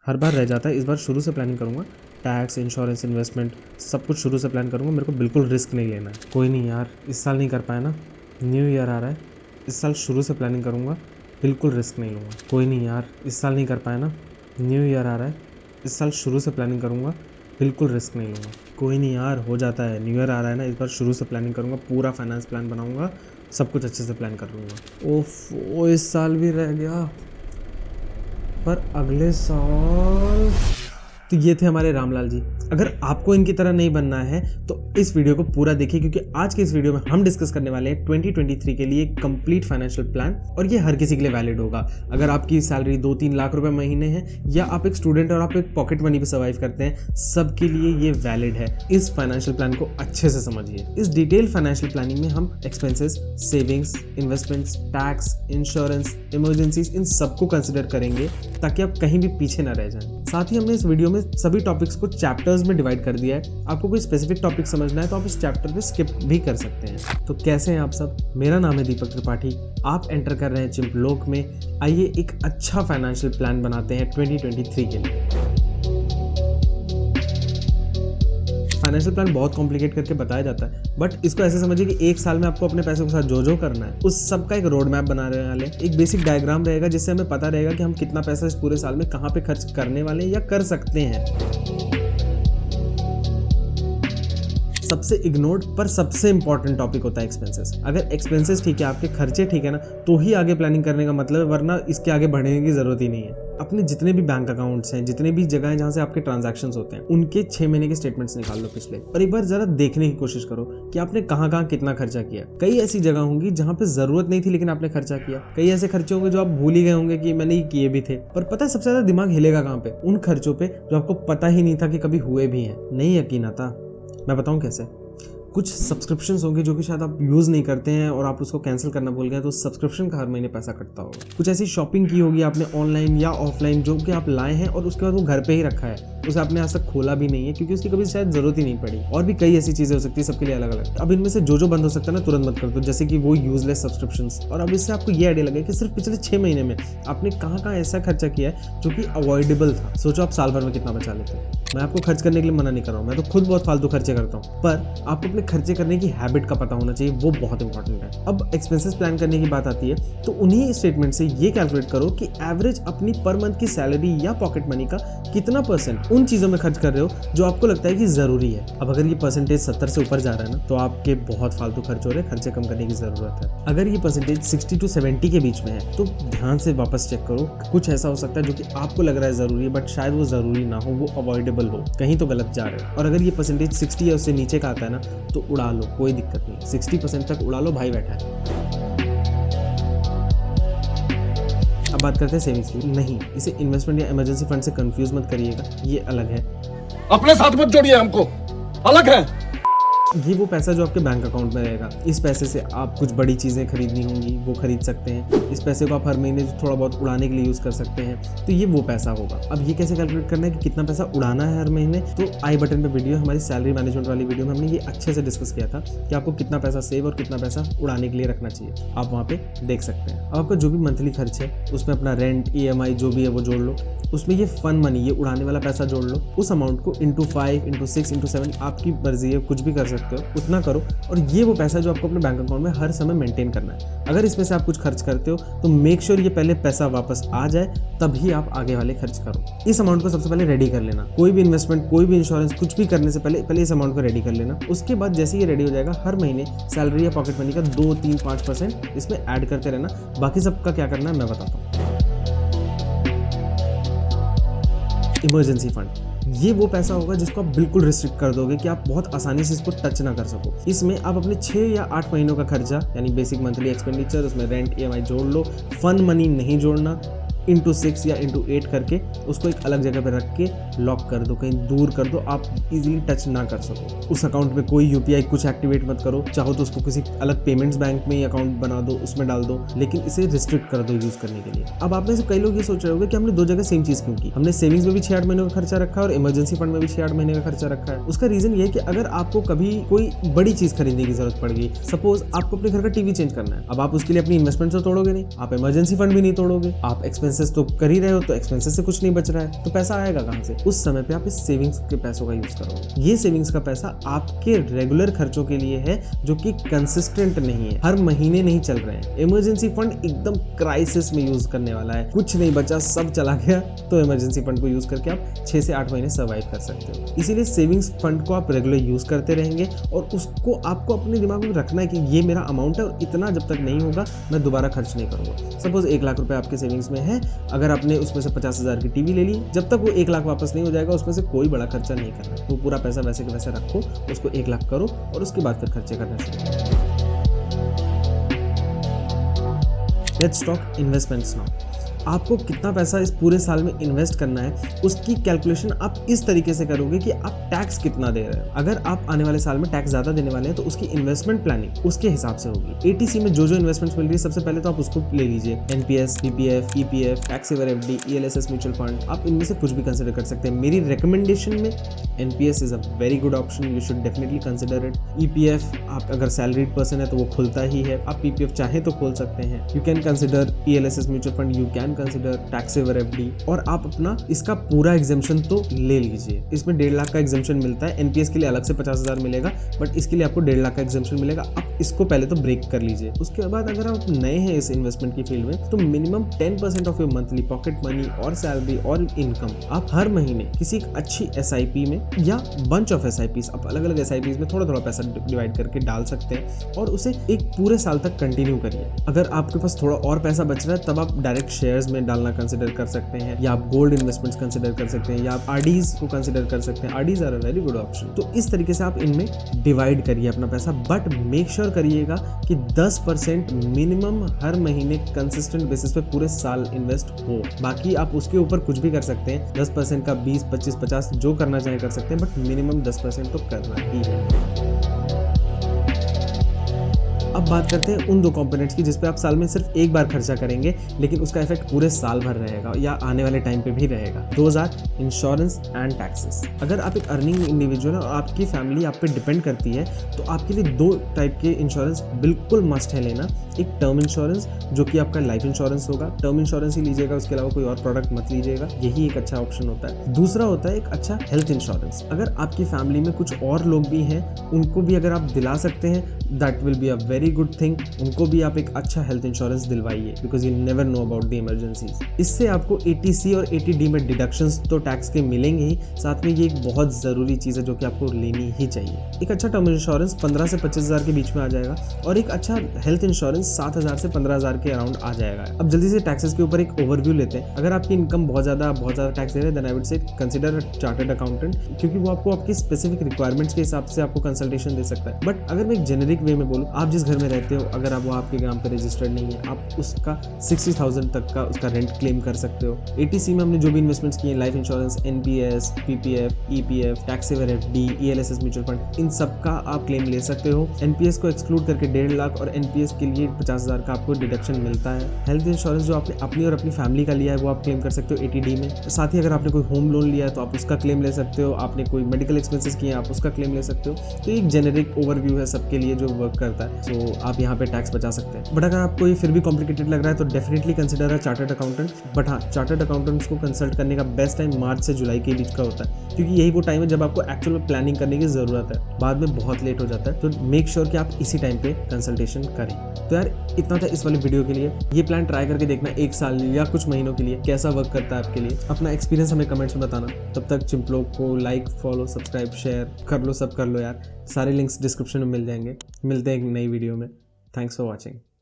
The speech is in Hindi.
हर बार रह जाता है, इस बार शुरू से प्लानिंग करूँगा। टैक्स, इंश्योरेंस, इन्वेस्टमेंट सब कुछ शुरू से प्लान करूँगा। मेरे को बिल्कुल रिस्क नहीं लेना है। कोई नहीं यार, इस साल नहीं कर पाया ना, न्यू ईयर आ रहा है, इस साल शुरू से प्लानिंग करूँगा, बिल्कुल रिस्क नहीं लूँगा। कोई नहीं यार, इस साल नहीं कर पाया ना, न्यू ईयर आ रहा है, इस साल शुरू से प्लानिंग करूँगा, बिल्कुल रिस्क नहीं लूँगा। कोई नहीं यार, हो जाता है, न्यू ईयर आ रहा है ना, इस बार शुरू से प्लानिंग करूँगा, पूरा फाइनेंस प्लान बनाऊँगा, सब कुछ अच्छे से प्लान कर लूँगा। ओफ, इस साल भी रह गया, पर अगले साल। तो ये थे हमारे रामलाल जी। अगर आपको इनकी तरह नहीं बनना है तो इस वीडियो को पूरा देखिए, क्योंकि आज के इस वीडियो में हम डिस्कस करने वाले हैं 2023 के लिए कंप्लीट फाइनेंशियल प्लान, और ये हर किसी के लिए वैलिड होगा। अगर आपकी सैलरी 2-3 लाख रुपए महीने है, या आप एक स्टूडेंट और आप एक पॉकेट मनी पे सर्वाइव करते हैं, सबके लिए ये वैलिड है। इस फाइनेंशियल प्लान को अच्छे से समझिए। इस डिटेल फाइनेंशियल प्लानिंग में हम expenses, savings, investments, tax, insurance, emergencies, इन सबको कंसिडर करेंगे ताकि आप कहीं भी पीछे ना रह जाएं। साथ ही हमने इस वीडियो में सभी टॉपिक्स को चैप्टर्स में डिवाइड कर दिया है। आपको कोई स्पेसिफिक टॉपिक समझना है तो आप इस चैप्टर पे स्किप भी कर सकते हैं। तो कैसे हैं आप सब? मेरा नाम है दीपक त्रिपाठी, आप एंटर कर रहे हैं चिंपलोक में। आइए एक अच्छा फाइनेंशियल प्लान बनाते हैं 2023 के लिए। फाइनेंशियल प्लान बहुत कॉम्प्लिकेट करके बताया जाता है, बट इसको ऐसे समझिए कि एक साल में आपको अपने पैसों के साथ जो करना है, उस सब का एक रोड मैप बना रहे वाले, एक बेसिक डायग्राम रहेगा जिससे हमें पता रहेगा कि हम कितना पैसा इस पूरे साल में कहाँ पे खर्च करने वाले हैं या कर सकते हैं। सबसे इग्नोर्ड पर सबसे इंपॉर्टेंट टॉपिक होता है एक्सपेंसेस। अगर एक्सपेंसेस ठीक है, आपके खर्चे ठीक है ना, तो ही आगे प्लानिंग करने का मतलब है, वरना इसके आगे बढ़ने की जरूरत ही नहीं है। अपने जितने भी बैंक अकाउंट्स हैं, जितने भी जगह हैं जहाँ से आपके ट्रांजैक्शंस होते हैं, उनके 6 महीने के स्टेटमेंट्स निकाल लो पिछले, और एक बार जरा देखने की कोशिश करो कि आपने कहाँ कहाँ कितना खर्चा किया। कई ऐसी जगह होंगी जहाँ पे जरूरत नहीं थी लेकिन आपने खर्चा किया। कई ऐसे खर्चे होंगे जो आप भूल ही गए होंगे कि मैंने ये किए भी थे। पर पता है सबसे ज्यादा दिमाग हिलेगा कहाँ पे? उन खर्चों पे जो आपको पता ही नहीं था कि कभी हुए भी हैं। नहीं यकीन आता? मैं बताऊं कैसे। कुछ सब्सक्रिप्शंस होंगे जो कि शायद आप यूज़ नहीं करते हैं और आप उसको कैंसिल करना भूल गए, तो सब्सक्रिप्शन का हर महीने पैसा कटता होगा। कुछ ऐसी शॉपिंग की होगी आपने ऑनलाइन या ऑफलाइन जो कि आप लाए हैं और उसके बाद वो घर पे ही रखा है, उसे आपने आज तक खोला भी नहीं है क्योंकि उसकी कभी शायद जरूरत ही नहीं पड़ी। और भी कई ऐसी चीजें हो सकती है, सबके लिए अलग अलग। अब इनमें से जो बंद हो सकता है ना, तुरंत बंद कर दो, जैसे कि वो यूजलेस सब्सक्रिप्शंस। और अब इससे आपको ये आइडिया लगे कि सिर्फ पिछले 6 महीने में आपने कहाँ कहाँ ऐसा खर्चा किया है जो कि अवॉइडेबल था। सोचो आप साल भर में कितना बचा लेते हैं। मैं आपको खर्च करने के लिए मना नहीं कर रहा हूँ, मैं तो खुद बहुत फालतू खर्चे करता हूँ, पर आपको अपने खर्चे करने की हैबिट का पता होना चाहिए, वो बहुत इंपॉर्टेंट है। अब एक्सपेंसेस प्लान करने की बात आती है, तो उन्हीं स्टेटमेंट से ये कैलकुलेट करो कि एवरेज अपनी पर मंथ की सैलरी या पॉकेट मनी का कितना % उन चीजों में खर्च कर रहे हो जो आपको लगता है कि जरूरी है। अब अगर ये परसेंटेज 70 से ऊपर जा रहा है ना, तो आपके बहुत फालतू खर्च हो रहे हैं, खर्चे कम करने की जरूरत है। अगर ये परसेंटेज 60 to 70 के बीच में है तो ध्यान से वापस चेक करो। कुछ ऐसा हो सकता है जो कि आपको लग रहा है जरूरी है, बट शायद वो जरूरी ना हो, वो अवॉइडेबल हो, कहीं तो गलत जा रहे हो। और अगर ये परसेंटेज 60 या उससे नीचे का आता है ना, तो उड़ा लो, कोई दिक्कत नहीं, 60% तक उड़ा लो, भाई बैठा है। अब बात करते हैं सेविंग्स की। नहीं, इसे इन्वेस्टमेंट या इमरजेंसी फंड से कंफ्यूज मत करिएगा, ये अलग है। अपने साथ मत जोड़िए, हमको अलग है। ये वो पैसा जो आपके बैंक अकाउंट में रहेगा। इस पैसे से आप कुछ बड़ी चीज़ें खरीदनी होंगी, वो खरीद सकते हैं। इस पैसे को आप हर महीने थोड़ा बहुत उड़ाने के लिए यूज़ कर सकते हैं, तो ये वो पैसा होगा। अब ये कैसे कैलकुलेट करना है कि कितना पैसा उड़ाना है हर महीने, तो आई बटन पे वीडियो, हमारी सैलरी मैनेजमेंट वाली वीडियो में हमने ये अच्छे से डिस्कस किया था कि आपको कितना पैसा सेव और कितना पैसा उड़ाने के लिए रखना चाहिए। आप वहाँ पे देख सकते हैं। अब आपका जो भी मंथली खर्च है उसमें अपना रेंट, EMI जो भी है वो जोड़ लो, उसमें ये फन मनी, ये उड़ाने वाला पैसा जोड़ लो। उस अमाउंट को इंटू 5, इंटू 6, इंटू 7, आपकी मर्जी है, कुछ भी कर सकते हो, उतना करो। और ये वो पैसा जो आपको अपने बैंक अकाउंट में हर समय मेंटेन करना है। अगर इसमें से आप कुछ खर्च करते हो तो मेक श्योर ये पहले पैसा वापस आ जाए, तभी आप आगे वाले खर्च करो। इस अमाउंट को सबसे पहले रेडी कर लेना। कोई भी इन्वेस्टमेंट, कोई भी इंश्योरेंस, कुछ भी करने से पहले इस अमाउंट को रेडी कर लेना। उसके बाद जैसे ये रेडी हो जाएगा, हर महीने सैलरी या पॉकेट मनी का 2, 3, 5% इसमें ऐड करते रहना। बाकी सबका क्या करना है मैं बताता हूँ। इमरजेंसी फंड, ये वो पैसा होगा जिसको आप बिल्कुल रिस्ट्रिक्ट कर दोगे कि आप बहुत आसानी से इसको टच ना कर सको। इसमें आप अपने 6 या 8 महीनों का खर्चा, यानी बेसिक मंथली एक्सपेंडिचर, उसमें रेंट, EMI जोड़ लो। फन मनी नहीं जोड़ना, इंटू 6 या इंटू 8 करके उसको एक अलग जगह पर रख के लॉक कर दो, कहीं दूर कर दो, आप इजीली टच ना कर सको। उस अकाउंट में कोई UPI कुछ एक्टिवेट मत करो। चाहो तो उसको किसी अलग पेमेंट्स बैंक में अकाउंट बना दो, उसमें डाल दो, लेकिन इसे रिस्ट्रिक्ट कर दो यूज करने के लिए। अब आप में से कई लोग ये सोच रहे होंगे कि हमने दो जगह सेम चीज क्यों की। हमने सेविंग्स में भी 6-8 महीनों का खर्चा रखा है और इमरजेंसी फंड में भी 6-8 महीने का खर्चा रखा है। उसका रीजन ये है कि अगर आपको कभी कोई बड़ी चीज खरीदने की जरूरत पड़ गई, सपोज आपको अपने घर का टीवी चेंज करना है, अब आप उसके लिए अपनी इन्वेस्टमेंट तो तोड़ोगे नहीं, आप इमरजेंसी फंड भी नहीं तोड़ोगे, आप एक्सपेंसिव एक्सपेंसेस तो कर ही रहे हो, तो एक्सपेंसेस से कुछ नहीं बच रहा है, तो पैसा आएगा कहाँ से? उस समय पे आप इस सेविंग्स के पैसों का यूज करोगे। ये सेविंग्स का पैसा आपके रेगुलर खर्चों के लिए है जो कि कंसिस्टेंट नहीं है, हर महीने नहीं चल रहे हैं। इमरजेंसी फंड एकदम क्राइसिस में यूज करने वाला है, कुछ नहीं बचा, सब चला गया, तो इमरजेंसी फंड को यूज करके आप 6 से 8 महीने सर्वाइव कर सकते हो। इसीलिए सेविंग्स फंड को आप रेगुलर यूज करते रहेंगे और उसको आपको अपने दिमाग में रखना है कि ये मेरा अमाउंट है और इतना जब तक नहीं होगा मैं दोबारा खर्च नहीं करूंगा। सपोज 1 लाख रुपए आपके सेविंग्स में है, अगर आपने उसमें से 50,000 की टीवी ले ली, जब तक वो 1 लाख वापस नहीं हो जाएगा उसमें से कोई बड़ा खर्चा नहीं करना, तो पूरा पैसा वैसे के वैसे रखो, उसको 1 लाख करो और उसके बाद फिर खर्चे करना शुरू करो। Let's talk investments now. आपको कितना पैसा इस पूरे साल में इन्वेस्ट करना है, उसकी कैलकुलेशन आप इस तरीके से करोगे कि आप टैक्स कितना दे रहे हो। अगर आप आने वाले साल में टैक्स ज्यादा देने वाले हैं तो उसकी इन्वेस्टमेंट प्लानिंग उसके हिसाब से होगी। एटीसी में जो इन्वेस्टमेंट्स मिल रही है सबसे पहले तो आप उसको ले लीजिए। NPS, PPF, EPF, tax saver FD, ELSS mutual fund, आप इनमें से कुछ भी कंसिडर कर सकते हैं। मेरी रिकमेंडेशन में NPS is a very good option, you should definitely consider it. EPF आप अगर सैलरीड पर्सन है तो वो खुलता ही है, आप पीपीएफ चाहे तो खोल सकते हैं। You can consider ELSS mutual fund, you can consider tax saver FD, और आप अपना इसका पूरा एग्जेम्पशन तो ले लीजिए। इसमें 1.5 लाख का एग्जेम्पशन मिलता है, एनपीएस के लिए अलग से 50,000 मिलेगा, बट इसके लिए आपको 1.5 लाख का एग्जेम्पशन मिलेगा। आप इसको पहले तो ब्रेक कर लीजिए। उसके बाद अगर आप नए हैं इस इन्वेस्टमेंट की फील्ड में तो minimum 10% of your monthly pocket money और सैलरी और इनकम आप हर महीने किसी एक अच्छी एसआईपी में या बंच ऑफ एसआईपीज, आप अलग अलग एसआईपीज में थोड़ा थोड़ा पैसा डिवाइड करके डाल सकते हैं और उसे एक पूरे साल तक कंटिन्यू करिए। अगर आपके पास थोड़ा और पैसा बच रहा है तब आप डायरेक्ट शेयर्स में डालना कंसिडर कर सकते हैं, या आप गोल्ड इन्वेस्टमेंट्स कंसिडर कर सकते हैं, या आप आरडीज को कंसिडर कर सकते हैं। RDs are a very good option. तो इस तरीके से आप इनमें डिवाइड करिए अपना पैसा, बट मेक श्योर करिएगा कि 10% मिनिमम हर महीने कंसिस्टेंट बेसिस पे पूरे साल इन्वेस्ट हो। बाकी आप उसके ऊपर कुछ भी कर सकते हैं, 10% का 20, 25, 50 जो करना चाहे कर सकते हैं, बट मिनिमम 10% तो करना ही है। अब बात करते हैं उन 2 कंपोनेंट्स की जिस पे आप साल में सिर्फ एक बार खर्चा करेंगे लेकिन उसका इफेक्ट पूरे साल भर रहेगा या आने वाले टाइम पे भी रहेगा। Those are insurance and taxes. अगर आप एक अर्निंग इंडिविजुअल है और आपकी फैमिली आप पे डिपेंड करती है तो आपके लिए 2 टाइप के इंश्योरेंस बिल्कुल मस्ट है लेना। एक टर्म इंश्योरेंस जो कि आपका लाइफ इंश्योरेंस होगा, टर्म इंश्योरेंस ही लीजिएगा, उसके अलावा कोई और प्रोडक्ट मत लीजिएगा, यही एक अच्छा ऑप्शन होता है। दूसरा होता है एक अच्छा हेल्थ इंश्योरेंस। अगर आपकी फैमिली में कुछ और लोग भी हैं उनको भी अगर आप दिला सकते हैं that will be a very good thing, उनको भी आप एक अच्छा हेल्थ इंश्योरेंस दिलवाइए because you never know about the emergencies. इससे आपको एटीसी और एटीडी में डिडक्शंस तो टैक्स के मिलेंगे ही, साथ में ये एक बहुत ज़रूरी चीज़ है जो कि आपको लेनी ही चाहिए। एक अच्छा टर्म इंश्योरेंस 15 से 25,000 के बीच में आ जाएगा और एक अच्छा हेल्थ इंश्योरेंस 7,000 से 15,000 के अराउंड आ जाएगा। अब जल्दी से टैक्सेस के ऊपर एक ओवरव्यू लेते हैं। अगर आपकी इनकम बहुत ज़्यादा टैक्स दे रहे हैं then I would say consider chartered accountant, क्योंकि वो आपको आपकी स्पेसिफिक रिक्वायरमेंट्स के हिसाब से आपको कंसल्टेशन दे सकता है। बट अगर मैं एक जेनेरिक वे में बोलूँ, आप जिस घर में रहते हो अगर आप वो आपके ग्राम पे रजिस्टर्ड नहीं है, आप उसका 60,000 तक का उसका रेंट क्लेम कर सकते हो। एटीसी में हमने जो भी इन्वेस्टमेंट्स किए, life insurance, NPS, PPF, EPF, tax saver FD, ELSS mutual fund, इन सब का आप क्लेम ले सकते हो। एनपीएस को एक्सक्लूड करके 1.5 लाख और एनपीएस के लिए 50,000 का आपको डिडक्शन मिलता है। हेल्थ इंश्योरेंस जो आपने अपनी और अपनी फैमिली का लिया है वो आप क्लेम कर सकते हो एटीडी में। साथ ही अगर आपने कोई होम लोन लिया है तो आप उसका क्लेम ले सकते हो, आपने कोई मेडिकल एक्सपेंसेस किए हैं आप उसका क्लेम ले सकते हो। तो एक जेनेरिक ओवरव्यू है सबके लिए जो वर्क करता है, सो आप यहाँ पे टैक्स बचा सकते हैं। बट अगर आपको ये फिर भी कॉम्प्लिकेटेड लग रहा है तो definitely consider a chartered accountant. But हाँ, चार्टर्ड अकाउंटेंट्स को कंसल्ट करने का बेस्ट टाइम मार्च से जुलाई के बीच का होता है, क्योंकि यही वो टाइम है जब आपको एक्चुअल में प्लानिंग करने की जरूरत है, बाद में बहुत लेट हो जाता है। तो मेक श्योर कि आप इसी टाइम पे कंसल्टेशन करें। तो यार इतना था इस वाली वीडियो के लिए। ये प्लान ट्राई करके देखना 1 साल या कुछ महीनों के लिए कैसा वर्क करता है आपके लिए। अपना एक्सपीरियंस हमें कमेंट्स में बताना। तब तक चिंपलो को लाइक, फॉलो, सब्सक्राइब, शेयर कर लो, सब कर लो यार। सारे लिंक्स डिस्क्रिप्शन में मिल जाएंगे। मिलते हैं एक नई वीडियो में। Thanks for watching.